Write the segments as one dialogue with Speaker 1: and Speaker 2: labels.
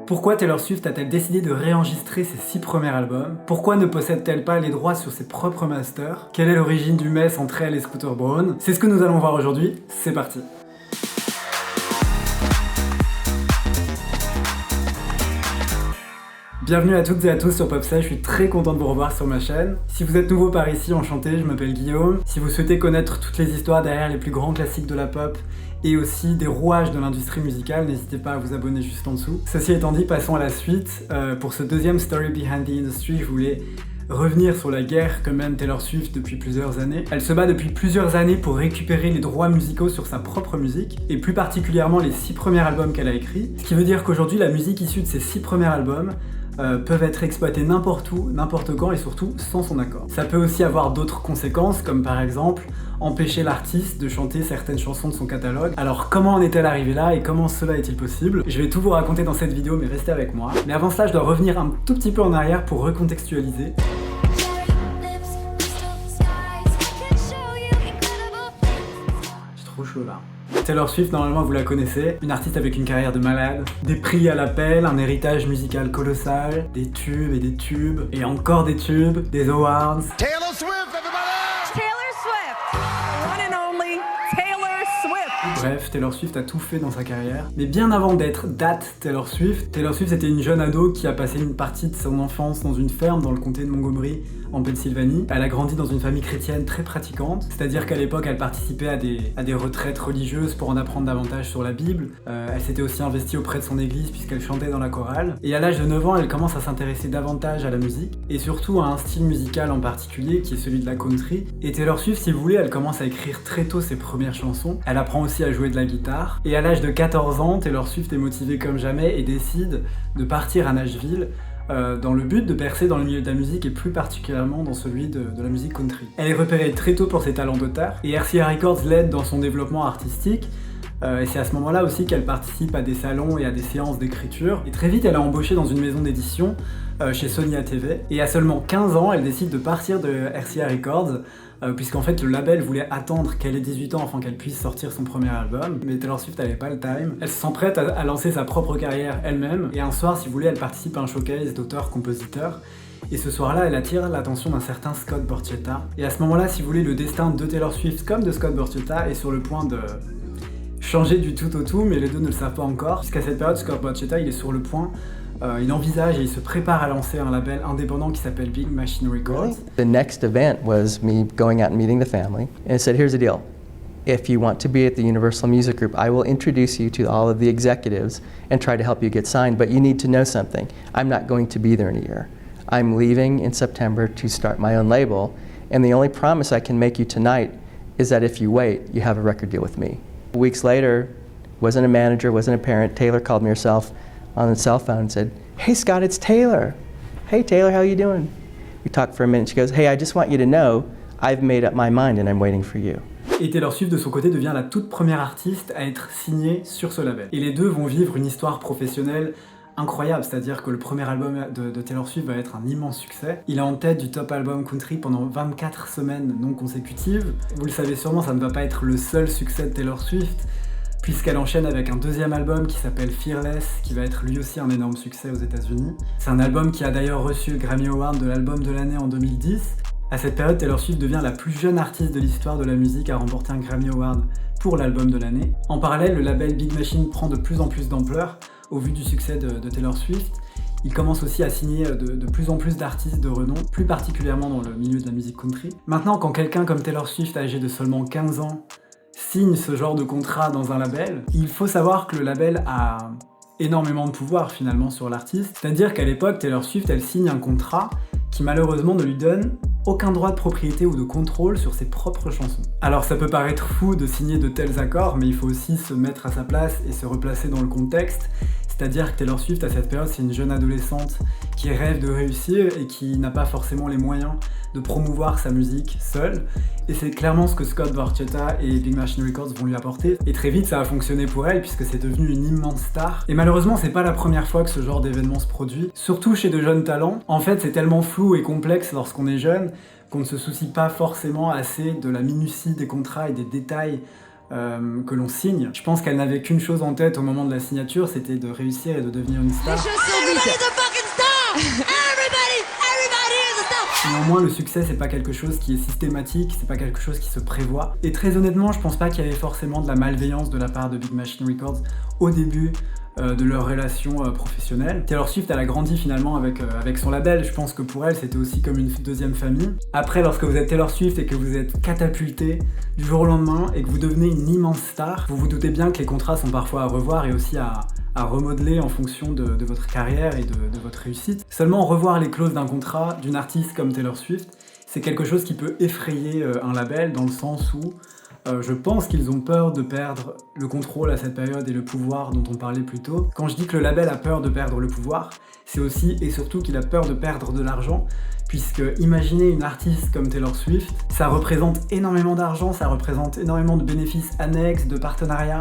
Speaker 1: Pourquoi Taylor Swift a-t-elle décidé de réenregistrer ses 6 premiers albums? Pourquoi ne possède-t-elle pas les droits sur ses propres masters? Quelle est l'origine du mess entre elle et Scooter Braun? C'est ce que nous allons voir aujourd'hui, c'est parti. Bienvenue à toutes et à tous sur Popsay, je suis très content de vous revoir sur ma chaîne. Si vous êtes nouveau par ici, enchanté, je m'appelle Guillaume. Si vous souhaitez connaître toutes les histoires derrière les plus grands classiques de la pop et aussi des rouages de l'industrie musicale, n'hésitez pas à vous abonner juste en dessous. Ceci étant dit, passons à la suite. Pour ce deuxième Story Behind the Industry, je voulais revenir sur la guerre que mène Taylor Swift depuis plusieurs années. Elle se bat depuis plusieurs années pour récupérer les droits musicaux sur sa propre musique, et plus particulièrement les 6 premiers albums qu'elle a écrits. Ce qui veut dire qu'aujourd'hui, la musique issue de ces 6 premiers albums peuvent être exploités n'importe où, n'importe quand et surtout sans son accord. Ça peut aussi avoir d'autres conséquences, comme par exemple empêcher l'artiste de chanter certaines chansons de son catalogue. Alors comment en est-elle arrivée là et comment cela est-il possible? Je vais tout vous raconter dans cette vidéo, mais restez avec moi. Mais avant cela, je dois revenir un tout petit peu en arrière pour recontextualiser. J'ai trop chaud là. Taylor Swift, normalement vous la connaissez, une artiste avec une carrière de malade, des prix à l'appel, un héritage musical colossal, des tubes et des tubes, et encore des tubes, des awards.
Speaker 2: Taylor Swift, everybody!
Speaker 3: Taylor Swift! One and only Taylor Swift!
Speaker 1: Bref, Taylor Swift a tout fait dans sa carrière. Mais bien avant d'être that Taylor Swift c'était une jeune ado qui a passé une partie de son enfance dans une ferme dans le comté de Montgomery, en Pennsylvanie. Elle a grandi dans une famille chrétienne très pratiquante, c'est-à-dire qu'à l'époque elle participait à des retraites religieuses pour en apprendre davantage sur la Bible. Elle s'était aussi investie auprès de son église puisqu'elle chantait dans la chorale. Et à l'âge de 9 ans, elle commence à s'intéresser davantage à la musique, et surtout à un style musical en particulier qui est celui de la country. Et Taylor Swift, si vous voulez, elle commence à écrire très tôt ses premières chansons. Elle apprend aussi à jouer de la guitare. Et à l'âge de 14 ans, Taylor Swift est motivée comme jamais et décide de partir à Nashville dans le but de percer dans le milieu de la musique et plus particulièrement dans celui de la musique country. Elle est repérée très tôt pour ses talents d'auteur et RCA Records l'aide dans son développement artistique. Et c'est à ce moment-là aussi qu'elle participe à des salons et à des séances d'écriture. Et très vite, elle est embauchée dans une maison d'édition chez Sony ATV. Et à seulement 15 ans, elle décide de partir de RCA Records puisqu'en fait le label voulait attendre qu'elle ait 18 ans afin qu'elle puisse sortir son premier album. Mais Taylor Swift n'avait pas le time. Elle se sent prête à lancer sa propre carrière elle-même. Et un soir, si vous voulez, elle participe à un showcase d'auteurs-compositeurs. Et ce soir-là, elle attire l'attention d'un certain Scott Borchetta. Et à ce moment-là, si vous voulez, le destin de Taylor Swift comme de Scott Borchetta est sur le point de changer du tout au tout, mais les deux ne le savent pas encore. Jusqu'à cette période, Scott Borchetta, il est sur le point, il envisage et il se prépare à lancer un label indépendant qui s'appelle Big Machine Records.
Speaker 4: The next event was me going out and meeting the family, and I said, here's the deal. If you want to be at the Universal Music Group, I will introduce you to all of the executives and try to help you get signed, but you need to know something. I'm not going to be there in a year. I'm leaving in September to start my own label, and the only promise I can make you tonight is that if you wait, you have a record deal with me. Weeks later, wasn't a manager, wasn't a parent, Taylor called me herself on the cell phone and said, hey Scott, it's Taylor. Hey Taylor, how you doing? We talked for a minute, she goes, hey, I just want you to know, I've made up my mind and I'm waiting for you.
Speaker 1: Et Taylor Swift, de son côté, devient la toute première artiste à être signée sur ce label. Et les deux vont vivre une histoire professionnelle incroyable, c'est-à-dire que le premier album de Taylor Swift va être un immense succès. Il est en tête du top album country pendant 24 semaines non consécutives. Vous le savez sûrement, ça ne va pas être le seul succès de Taylor Swift, puisqu'elle enchaîne avec un deuxième album qui s'appelle Fearless, qui va être lui aussi un énorme succès aux États-Unis. C'est un album qui a d'ailleurs reçu le Grammy Award de l'album de l'année en 2010. À cette période, Taylor Swift devient la plus jeune artiste de l'histoire de la musique à remporter un Grammy Award pour l'album de l'année. En parallèle, le label Big Machine prend de plus en plus d'ampleur au vu du succès de Taylor Swift. Il commence aussi à signer de plus en plus d'artistes de renom, plus particulièrement dans le milieu de la musique country. Maintenant, quand quelqu'un comme Taylor Swift, âgé de seulement 15 ans, signe ce genre de contrat dans un label, il faut savoir que le label a énormément de pouvoir finalement sur l'artiste. C'est-à-dire qu'à l'époque, Taylor Swift, elle signe un contrat qui malheureusement ne lui donne aucun droit de propriété ou de contrôle sur ses propres chansons. Alors ça peut paraître fou de signer de tels accords, mais il faut aussi se mettre à sa place et se replacer dans le contexte. C'est-à-dire que Taylor Swift, à cette période, c'est une jeune adolescente qui rêve de réussir et qui n'a pas forcément les moyens de promouvoir sa musique seule. Et c'est clairement ce que Scott Borchetta et Big Machine Records vont lui apporter. Et très vite, ça a fonctionné pour elle, puisque c'est devenu une immense star. Et malheureusement, c'est pas la première fois que ce genre d'événement se produit, surtout chez de jeunes talents. En fait, c'est tellement flou et complexe lorsqu'on est jeune qu'on ne se soucie pas forcément assez de la minutie des contrats et des détails que l'on signe. Je pense qu'elle n'avait qu'une chose en tête au moment de la signature, c'était de réussir et de devenir une star. Néanmoins, le succès, c'est pas quelque chose qui est systématique, c'est pas quelque chose qui se prévoit. Et très honnêtement, je pense pas qu'il y avait forcément de la malveillance de la part de Big Machine Records au début de leur relation professionnelle. Taylor Swift, elle a grandi finalement avec son label. Je pense que pour elle, c'était aussi comme une deuxième famille. Après, lorsque vous êtes Taylor Swift et que vous êtes catapulté du jour au lendemain et que vous devenez une immense star, vous vous doutez bien que les contrats sont parfois à revoir et aussi à remodeler en fonction de votre carrière et de votre réussite. Seulement, revoir les clauses d'un contrat d'une artiste comme Taylor Swift, c'est quelque chose qui peut effrayer un label dans le sens où je pense qu'ils ont peur de perdre le contrôle à cette période et le pouvoir dont on parlait plus tôt. Quand je dis que le label a peur de perdre le pouvoir, c'est aussi et surtout qu'il a peur de perdre de l'argent, puisque imaginez une artiste comme Taylor Swift, ça représente énormément d'argent, ça représente énormément de bénéfices annexes, de partenariats,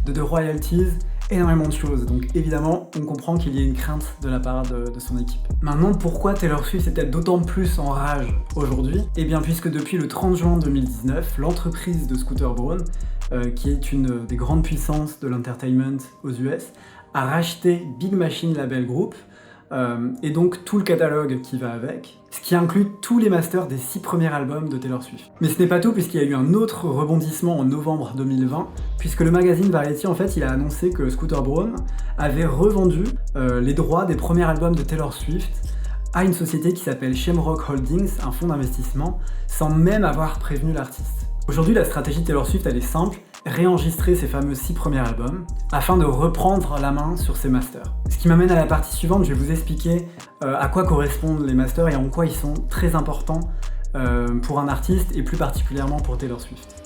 Speaker 1: de royalties, énormément de choses. Donc évidemment, on comprend qu'il y ait une crainte de la part de son équipe. Maintenant, pourquoi Taylor Swift est-elle d'autant plus en rage aujourd'hui ? Eh bien, puisque depuis le 30 juin 2019, l'entreprise de Scooter Braun, qui est une des grandes puissances de l'entertainment aux US, a racheté Big Machine Label Group, et donc tout le catalogue qui va avec, ce qui inclut tous les masters des 6 premiers albums de Taylor Swift. Mais ce n'est pas tout, puisqu'il y a eu un autre rebondissement en novembre 2020, puisque le magazine Variety, en fait, il a annoncé que Scooter Braun avait revendu les droits des premiers albums de Taylor Swift à une société qui s'appelle Shamrock Holdings, un fonds d'investissement, sans même avoir prévenu l'artiste. Aujourd'hui, la stratégie de Taylor Swift, elle est simple, réenregistrer ses fameux 6 premiers albums afin de reprendre la main sur ses masters. Ce qui m'amène à la partie suivante, je vais vous expliquer à quoi correspondent les masters et en quoi ils sont très importants pour un artiste et plus particulièrement pour Taylor Swift.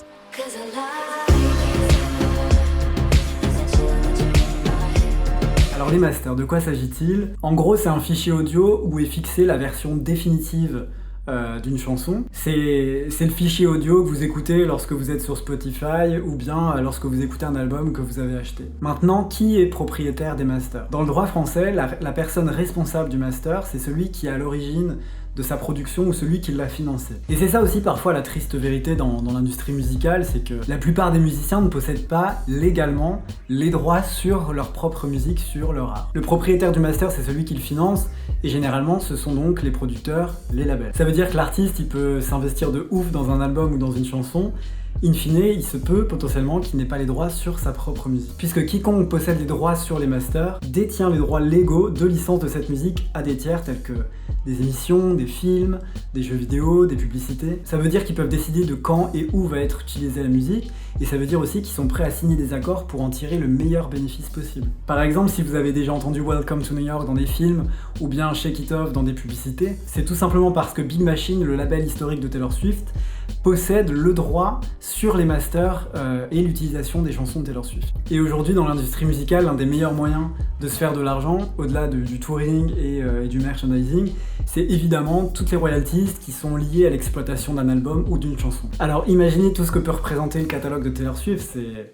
Speaker 1: Alors les masters, de quoi s'agit-il ? En gros, c'est un fichier audio où est fixée la version définitive d'une chanson. C'est le fichier audio que vous écoutez lorsque vous êtes sur Spotify ou bien lorsque vous écoutez un album que vous avez acheté. Maintenant, qui est propriétaire des masters ? Dans le droit français, la personne responsable du master, c'est celui qui est à l'origine de sa production ou celui qui l'a financé. Et c'est ça aussi parfois la triste vérité dans l'industrie musicale, c'est que la plupart des musiciens ne possèdent pas légalement les droits sur leur propre musique, sur leur art. Le propriétaire du master, c'est celui qui le finance, et généralement ce sont donc les producteurs, les labels. Ça veut dire que l'artiste, il peut s'investir de ouf dans un album ou dans une chanson, in fine, il se peut potentiellement qu'il n'ait pas les droits sur sa propre musique. Puisque quiconque possède les droits sur les masters détient les droits légaux de licence de cette musique à des tiers tels que des émissions, des films, des jeux vidéo, des publicités. Ça veut dire qu'ils peuvent décider de quand et où va être utilisée la musique, et ça veut dire aussi qu'ils sont prêts à signer des accords pour en tirer le meilleur bénéfice possible. Par exemple, si vous avez déjà entendu Welcome to New York dans des films, ou bien Shake It Off dans des publicités, c'est tout simplement parce que Big Machine, le label historique de Taylor Swift, possède le droit sur les masters et l'utilisation des chansons de Taylor Swift. Et aujourd'hui, dans l'industrie musicale, l'un des meilleurs moyens de se faire de l'argent, au-delà du touring et du merchandising, c'est évidemment toutes les royalties qui sont liées à l'exploitation d'un album ou d'une chanson. Alors imaginez tout ce que peut représenter le catalogue de Taylor Swift, c'est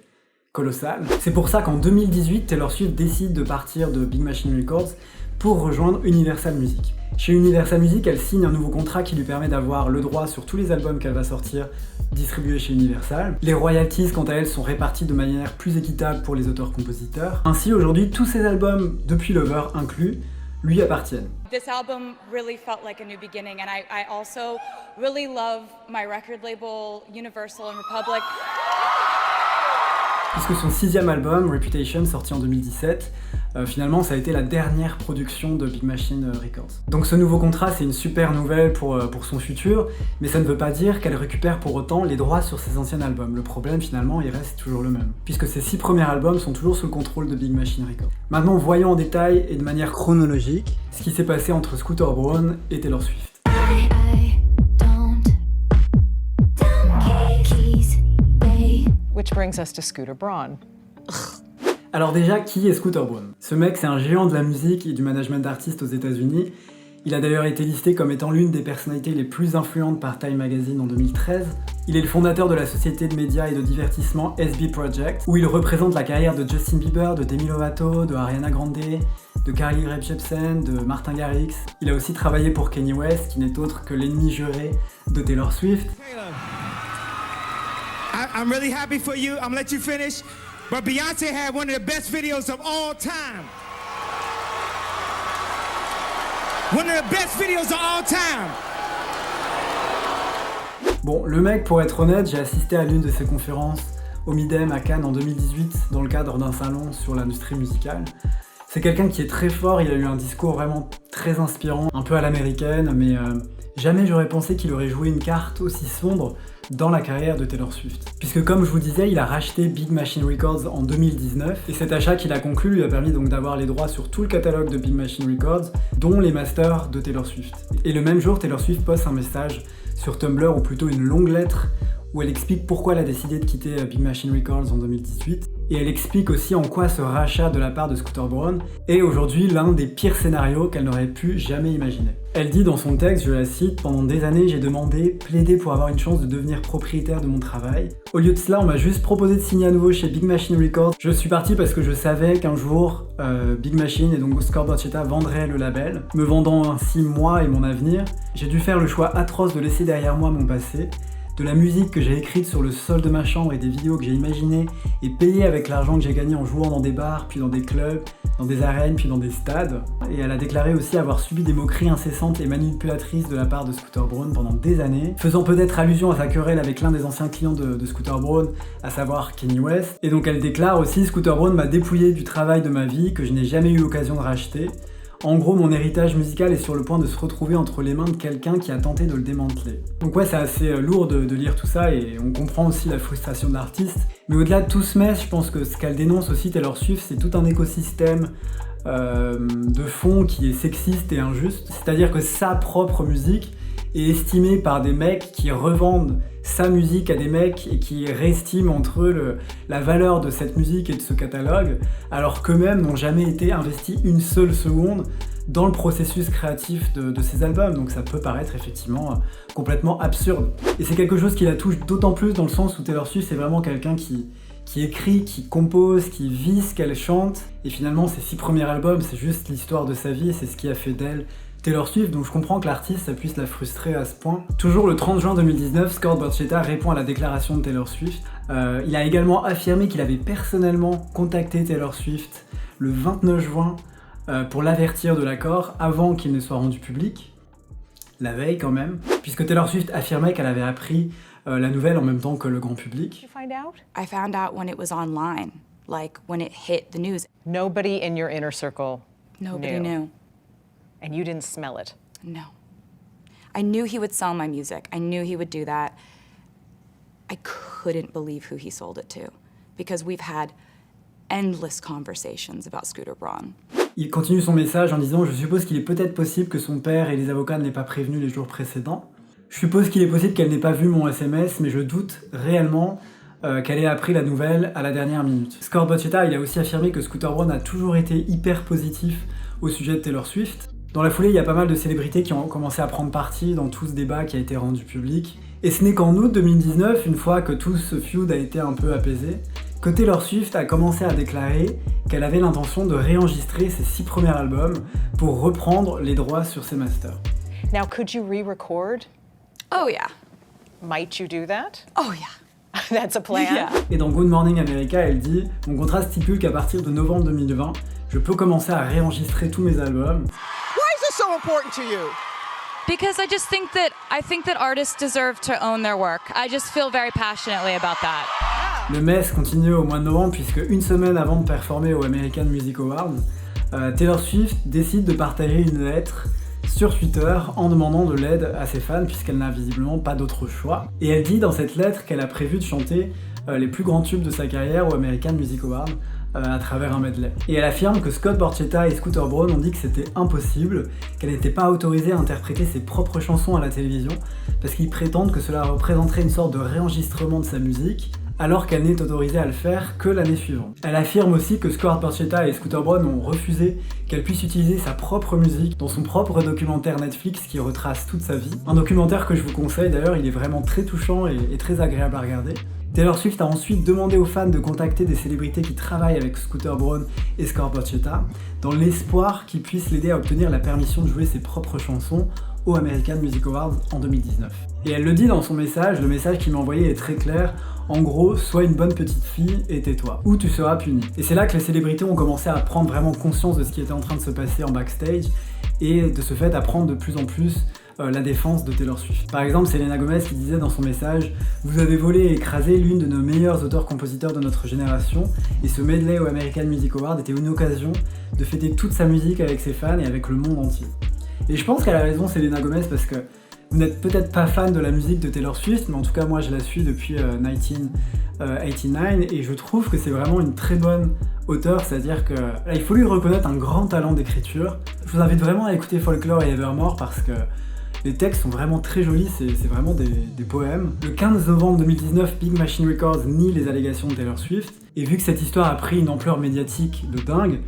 Speaker 1: colossal. C'est pour ça qu'en 2018, Taylor Swift décide de partir de Big Machine Records pour rejoindre Universal Music. Chez Universal Music, elle signe un nouveau contrat qui lui permet d'avoir le droit sur tous les albums qu'elle va sortir distribués chez Universal. Les royalties, quant à elles, sont réparties de manière plus équitable pour les auteurs-compositeurs. Ainsi, aujourd'hui, tous ces albums, depuis Lover inclus, lui appartiennent.
Speaker 3: This album really felt like a new beginning, and I also really love my record label, Universal and Republic.
Speaker 1: Puisque son 6e album, Reputation, sorti en 2017, finalement ça a été la dernière production de Big Machine Records. Donc ce nouveau contrat, c'est une super nouvelle pour son futur, mais ça ne veut pas dire qu'elle récupère pour autant les droits sur ses anciens albums. Le problème finalement, il reste toujours le même, puisque ses 6 premiers albums sont toujours sous le contrôle de Big Machine Records. Maintenant, voyons en détail et de manière chronologique ce qui s'est passé entre Scooter Braun et Taylor Swift.
Speaker 5: Which brings us to Scooter Braun.
Speaker 1: Alors déjà, qui est Scooter Braun ? Ce mec, c'est un géant de la musique et du management d'artistes aux États-Unis. Il a d'ailleurs été listé comme étant l'une des personnalités les plus influentes par Time Magazine en 2013. Il est le fondateur de la société de médias et de divertissement SB Project, où il représente la carrière de Justin Bieber, de Demi Lovato, de Ariana Grande, de Carly Rae Jepsen, de Martin Garrix. Il a aussi travaillé pour Kanye West, qui n'est autre que l'ennemi juré de Taylor Swift.
Speaker 2: I'm really happy for you. I'm gonna let you finish. But Beyonce had one of the best videos of all time. One of the best videos of all time.
Speaker 1: Bon, le mec, pour être honnête, j'ai assisté à l'une de ses conférences au Midem à Cannes en 2018 dans le cadre d'un salon sur l'industrie musicale. C'est quelqu'un qui est très fort, il a eu un discours vraiment très inspirant, un peu à l'américaine, mais jamais j'aurais pensé qu'il aurait joué une carte aussi sombre dans la carrière de Taylor Swift. Puisque comme je vous disais, il a racheté Big Machine Records en 2019, et cet achat qu'il a conclu lui a permis donc d'avoir les droits sur tout le catalogue de Big Machine Records, dont les masters de Taylor Swift. Et le même jour, Taylor Swift poste un message sur Tumblr, ou plutôt une longue lettre, où elle explique pourquoi elle a décidé de quitter Big Machine Records en 2018, et elle explique aussi en quoi ce rachat de la part de Scooter Braun est aujourd'hui l'un des pires scénarios qu'elle n'aurait pu jamais imaginer. Elle dit dans son texte, je la cite, « Pendant des années, j'ai demandé, plaidé pour avoir une chance de devenir propriétaire de mon travail. Au lieu de cela, on m'a juste proposé de signer à nouveau chez Big Machine Records. Je suis parti parce que je savais qu'un jour, Big Machine et donc Scott Borchetta vendraient le label, me vendant ainsi moi et mon avenir. J'ai dû faire le choix atroce de laisser derrière moi mon passé, de la musique que j'ai écrite sur le sol de ma chambre et des vidéos que j'ai imaginées et payées avec l'argent que j'ai gagné en jouant dans des bars, puis dans des clubs, dans des arènes, puis dans des stades. » Et elle a déclaré aussi avoir subi des moqueries incessantes et manipulatrices de la part de Scooter Braun pendant des années, faisant peut-être allusion à sa querelle avec l'un des anciens clients de Scooter Braun, à savoir Kanye West. Et donc elle déclare aussi « Scooter Braun m'a dépouillé du travail de ma vie que je n'ai jamais eu l'occasion de racheter. En gros, mon héritage musical est sur le point de se retrouver entre les mains de quelqu'un qui a tenté de le démanteler. » Donc ouais, c'est assez lourd de lire tout ça et on comprend aussi la frustration de l'artiste. Mais au-delà de tout ce mess, je pense que ce qu'elle dénonce aussi, Taylor Swift, c'est tout un écosystème de fond qui est sexiste et injuste. C'est-à-dire que sa propre musique est estimée par des mecs qui revendent sa musique à des mecs et qui réestiment entre eux la valeur de cette musique et de ce catalogue, alors qu'eux-mêmes n'ont jamais été investis une seule seconde dans le processus créatif de ces albums. Donc ça peut paraître effectivement complètement absurde. Et c'est quelque chose qui la touche d'autant plus dans le sens où Taylor Swift c'est vraiment quelqu'un qui écrit, qui compose, qui vit ce qu'elle chante. Et finalement ses 6 premiers albums, c'est juste l'histoire de sa vie, c'est ce qui a fait d'elle Taylor Swift, donc je comprends que l'artiste ça puisse la frustrer à ce point. Toujours le 30 juin 2019, Scott Borchetta répond à la déclaration de Taylor Swift. Il a également affirmé qu'il avait personnellement contacté Taylor Swift le 29 juin pour l'avertir de l'accord avant qu'il ne soit rendu public, la veille quand même, puisque Taylor Swift affirmait qu'elle avait appris la nouvelle en même temps que le grand public.
Speaker 3: I found out when it was online, like when it hit the news.
Speaker 5: Nobody in your inner circle
Speaker 3: Nobody knew.
Speaker 5: And you didn't smell it?
Speaker 3: No. I knew he would sell my music. I knew he would do that. I couldn't believe who he sold it to, because we've had endless conversations about Scooter Braun.
Speaker 1: Il continue son message en disant « Je suppose qu'il est peut-être possible que son père et les avocats ne l'aient pas prévenu les jours précédents. Je suppose qu'il est possible qu'elle n'ait pas vu mon SMS, mais je doute réellement qu'elle ait appris la nouvelle à la dernière minute. » Scott Borchetta, il a aussi affirmé que Scooter Braun a toujours été hyper positif au sujet de Taylor Swift. Dans la foulée, il y a pas mal de célébrités qui ont commencé à prendre parti dans tout ce débat qui a été rendu public. Et ce n'est qu'en août 2019, une fois que tout ce feud a été un peu apaisé, que Taylor Swift a commencé à déclarer qu'elle avait l'intention de réenregistrer ses 6 premiers albums pour reprendre les droits sur ses masters.
Speaker 5: Now, could you re-record?
Speaker 3: Oh yeah.
Speaker 5: Might you do that?
Speaker 3: Oh yeah.
Speaker 5: That's a plan?
Speaker 3: Yeah.
Speaker 1: Et dans Good Morning America, elle dit « Mon contrat stipule qu'à partir de novembre 2020, je peux commencer à réenregistrer tous mes albums. »
Speaker 2: So important to you?
Speaker 3: Because I think that artists deserve to own their work. I just feel very passionately about that.
Speaker 1: Le mess continue au mois de novembre puisque une semaine avant de performer au American Music Awards, Taylor Swift décide de partager une lettre sur Twitter en demandant de l'aide à ses fans puisqu'elle n'a visiblement pas d'autre choix. Et elle dit dans cette lettre qu'elle a prévu de chanter les plus grands tubes de sa carrière au American Music Awards à travers un medley. Et elle affirme que Scott Borchetta et Scooter Braun ont dit que c'était impossible, qu'elle n'était pas autorisée à interpréter ses propres chansons à la télévision parce qu'ils prétendent que cela représenterait une sorte de réenregistrement de sa musique, alors qu'elle n'est autorisée à le faire que l'année suivante. Elle affirme aussi que Scott Borchetta et Scooter Braun ont refusé qu'elle puisse utiliser sa propre musique dans son propre documentaire Netflix qui retrace toute sa vie. Un documentaire que je vous conseille d'ailleurs, il est vraiment très touchant et très agréable à regarder. Taylor Swift a ensuite demandé aux fans de contacter des célébrités qui travaillent avec Scooter Braun et Scott Borchetta dans l'espoir qu'ils puissent l'aider à obtenir la permission de jouer ses propres chansons aux American Music Awards en 2019. Et elle le dit dans son message, le message qu'il m'a envoyé est très clair. En gros, sois une bonne petite fille et tais-toi, ou tu seras puni. Et c'est là que les célébrités ont commencé à prendre vraiment conscience de ce qui était en train de se passer en backstage, et de ce fait à prendre de plus en plus la défense de Taylor Swift. Par exemple, Selena Gomez qui disait dans son message « Vous avez volé et écrasé l'une de nos meilleurs auteurs-compositeurs de notre génération, et ce medley au American Music Awards était une occasion de fêter toute sa musique avec ses fans et avec le monde entier. » Et je pense qu'elle a raison, Selena Gomez, parce que vous n'êtes peut-être pas fan de la musique de Taylor Swift, mais en tout cas moi je la suis depuis 1989 et je trouve que c'est vraiment une très bonne auteure, c'est-à-dire que là, il faut lui reconnaître un grand talent d'écriture. Je vous invite vraiment à écouter Folklore et Evermore parce que les textes sont vraiment très jolis, c'est vraiment des poèmes. Le 15 novembre 2019, Big Machine Records nie les allégations de Taylor Swift, et vu que cette histoire a pris une ampleur médiatique de dingue,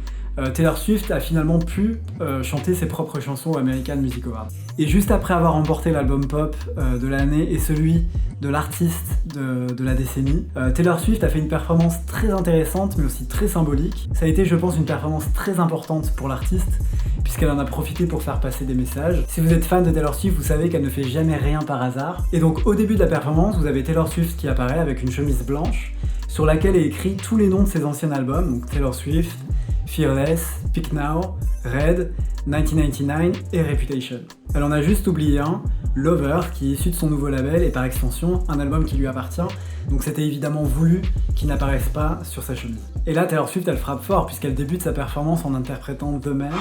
Speaker 1: Taylor Swift a finalement pu chanter ses propres chansons au American Music Awards. Et juste après avoir remporté l'album pop de l'année et celui de l'artiste de la décennie, Taylor Swift a fait une performance très intéressante mais aussi très symbolique. Ça a été, je pense, une performance très importante pour l'artiste puisqu'elle en a profité pour faire passer des messages. Si vous êtes fan de Taylor Swift, vous savez qu'elle ne fait jamais rien par hasard. Et donc au début de la performance, vous avez Taylor Swift qui apparaît avec une chemise blanche sur laquelle est écrit tous les noms de ses anciens albums, donc Taylor Swift, Fearless, Speak Now, Red, 1999 et Reputation. Elle en a juste oublié un, Lover, qui est issu de son nouveau label et par extension un album qui lui appartient, donc c'était évidemment voulu qu'il n'apparaisse pas sur sa chemise. Et là Taylor Swift elle frappe fort puisqu'elle débute sa performance en interprétant The Man.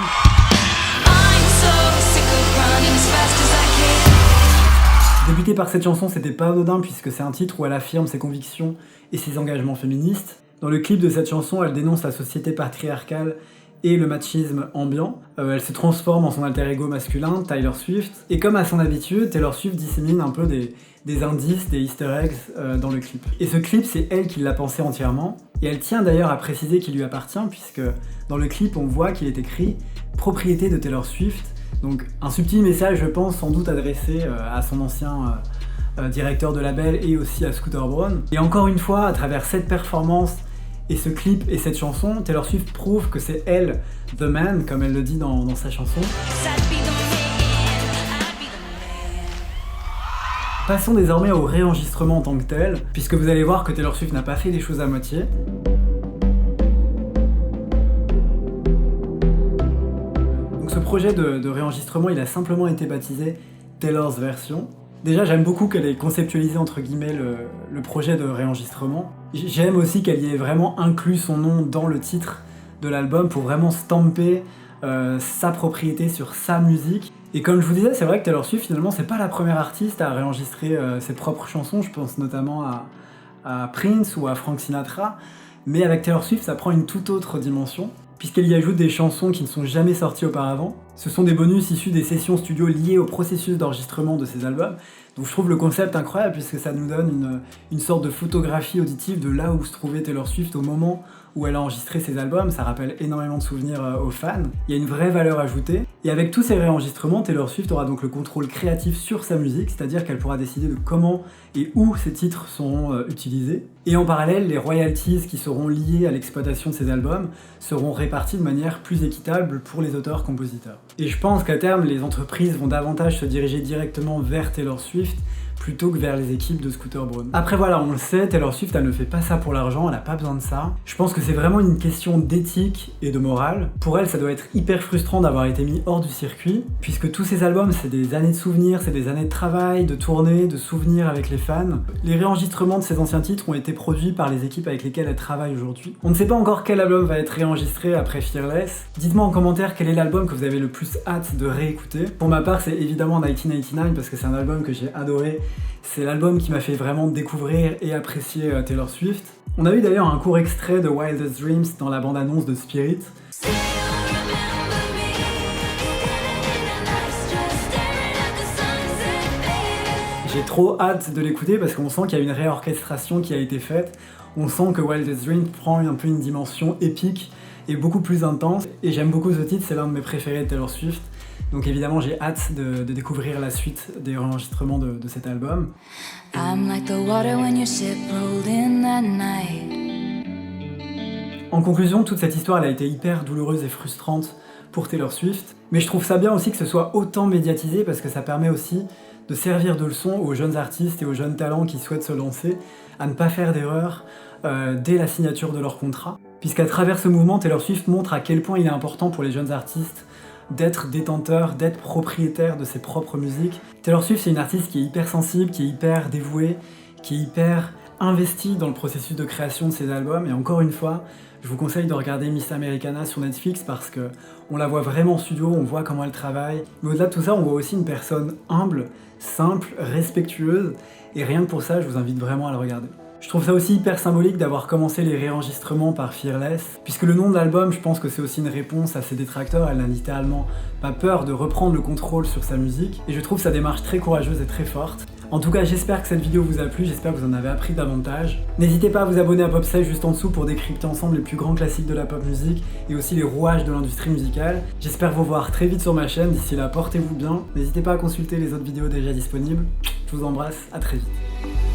Speaker 1: Débuter par cette chanson c'était pas anodin puisque c'est un titre où elle affirme ses convictions et ses engagements féministes. Dans le clip de cette chanson, elle dénonce la société patriarcale et le machisme ambiant. Elle se transforme en son alter ego masculin, Tyler Swift. Et comme à son habitude, Taylor Swift dissémine un peu des indices, des easter eggs dans le clip. Et ce clip, c'est elle qui l'a pensé entièrement. Et elle tient d'ailleurs à préciser qu'il lui appartient, puisque dans le clip, on voit qu'il est écrit « Propriété de Taylor Swift ». Donc un subtil message, je pense, sans doute adressé à son ancien directeur de label et aussi à Scooter Braun. Et encore une fois, à travers cette performance, et ce clip et cette chanson, Taylor Swift prouve que c'est elle, The Man, comme elle le dit dans sa chanson. Passons désormais au réenregistrement en tant que tel, puisque vous allez voir que Taylor Swift n'a pas fait les choses à moitié. Donc ce projet de réenregistrement, il a simplement été baptisé Taylor's Version. Déjà, j'aime beaucoup qu'elle ait conceptualisé entre guillemets le projet de réenregistrement. J'aime aussi qu'elle y ait vraiment inclus son nom dans le titre de l'album pour vraiment stamper sa propriété sur sa musique. Et comme je vous disais, c'est vrai que Taylor Swift, finalement, c'est pas la première artiste à réenregistrer ses propres chansons. Je pense notamment à Prince ou à Frank Sinatra. Mais avec Taylor Swift, ça prend une toute autre dimension, puisqu'elle y ajoute des chansons qui ne sont jamais sorties auparavant. Ce sont des bonus issus des sessions studio liées au processus d'enregistrement de ses albums. Donc je trouve le concept incroyable puisque ça nous donne une sorte de photographie auditive de là où se trouvait Taylor Swift au moment où elle a enregistré ses albums. Ça rappelle énormément de souvenirs aux fans. Il y a une vraie valeur ajoutée. Et avec tous ces réenregistrements, Taylor Swift aura donc le contrôle créatif sur sa musique, c'est-à-dire qu'elle pourra décider de comment et où ces titres seront utilisés. Et en parallèle, les royalties qui seront liées à l'exploitation de ces albums seront réparties de manière plus équitable pour les auteurs-compositeurs. Et je pense qu'à terme, les entreprises vont davantage se diriger directement vers Taylor Swift plutôt que vers les équipes de Scooter Braun. Après voilà, on le sait, Taylor Swift, elle ne fait pas ça pour l'argent, elle n'a pas besoin de ça. Je pense que c'est vraiment une question d'éthique et de morale. Pour elle, ça doit être hyper frustrant d'avoir été mis hors du circuit, puisque tous ces albums, c'est des années de souvenirs, c'est des années de travail, de tournées, de souvenirs avec les fans. Les réenregistrements de ces anciens titres ont été produits par les équipes avec lesquelles elle travaille aujourd'hui. On ne sait pas encore quel album va être réenregistré après Fearless. Dites-moi en commentaire quel est l'album que vous avez le plus hâte de réécouter. Pour ma part, c'est évidemment 1999 parce que c'est un album que j'ai adoré. C'est l'album qui m'a fait vraiment découvrir et apprécier Taylor Swift. On a eu d'ailleurs un court extrait de Wildest Dreams dans la bande-annonce de Spirit. J'ai trop hâte de l'écouter parce qu'on sent qu'il y a une réorchestration qui a été faite. On sent que Wildest Dreams prend un peu une dimension épique et beaucoup plus intense. Et j'aime beaucoup ce titre, c'est l'un de mes préférés de Taylor Swift. Donc évidemment, j'ai hâte de découvrir la suite des enregistrements de cet album. En conclusion, toute cette histoire elle a été hyper douloureuse et frustrante pour Taylor Swift. Mais je trouve ça bien aussi que ce soit autant médiatisé parce que ça permet aussi de servir de leçon aux jeunes artistes et aux jeunes talents qui souhaitent se lancer, à ne pas faire d'erreur dès la signature de leur contrat. Puisqu'à travers ce mouvement, Taylor Swift montre à quel point il est important pour les jeunes artistes d'être détenteur, d'être propriétaire de ses propres musiques. Taylor Swift, c'est une artiste qui est hyper sensible, qui est hyper dévouée, qui est hyper investie dans le processus de création de ses albums. Et encore une fois, je vous conseille de regarder Miss Americana sur Netflix parce que on la voit vraiment en studio, on voit comment elle travaille. Mais au-delà de tout ça, on voit aussi une personne humble, simple, respectueuse. Et rien que pour ça, je vous invite vraiment à le regarder. Je trouve ça aussi hyper symbolique d'avoir commencé les réenregistrements par Fearless, puisque le nom de l'album, je pense que c'est aussi une réponse à ses détracteurs. Elle n'a littéralement pas peur de reprendre le contrôle sur sa musique, et je trouve sa démarche très courageuse et très forte. En tout cas, j'espère que cette vidéo vous a plu, j'espère que vous en avez appris davantage. N'hésitez pas à vous abonner à Popside juste en dessous pour décrypter ensemble les plus grands classiques de la pop music et aussi les rouages de l'industrie musicale. J'espère vous voir très vite sur ma chaîne, d'ici là portez-vous bien. N'hésitez pas à consulter les autres vidéos déjà disponibles. Je vous embrasse, à très vite.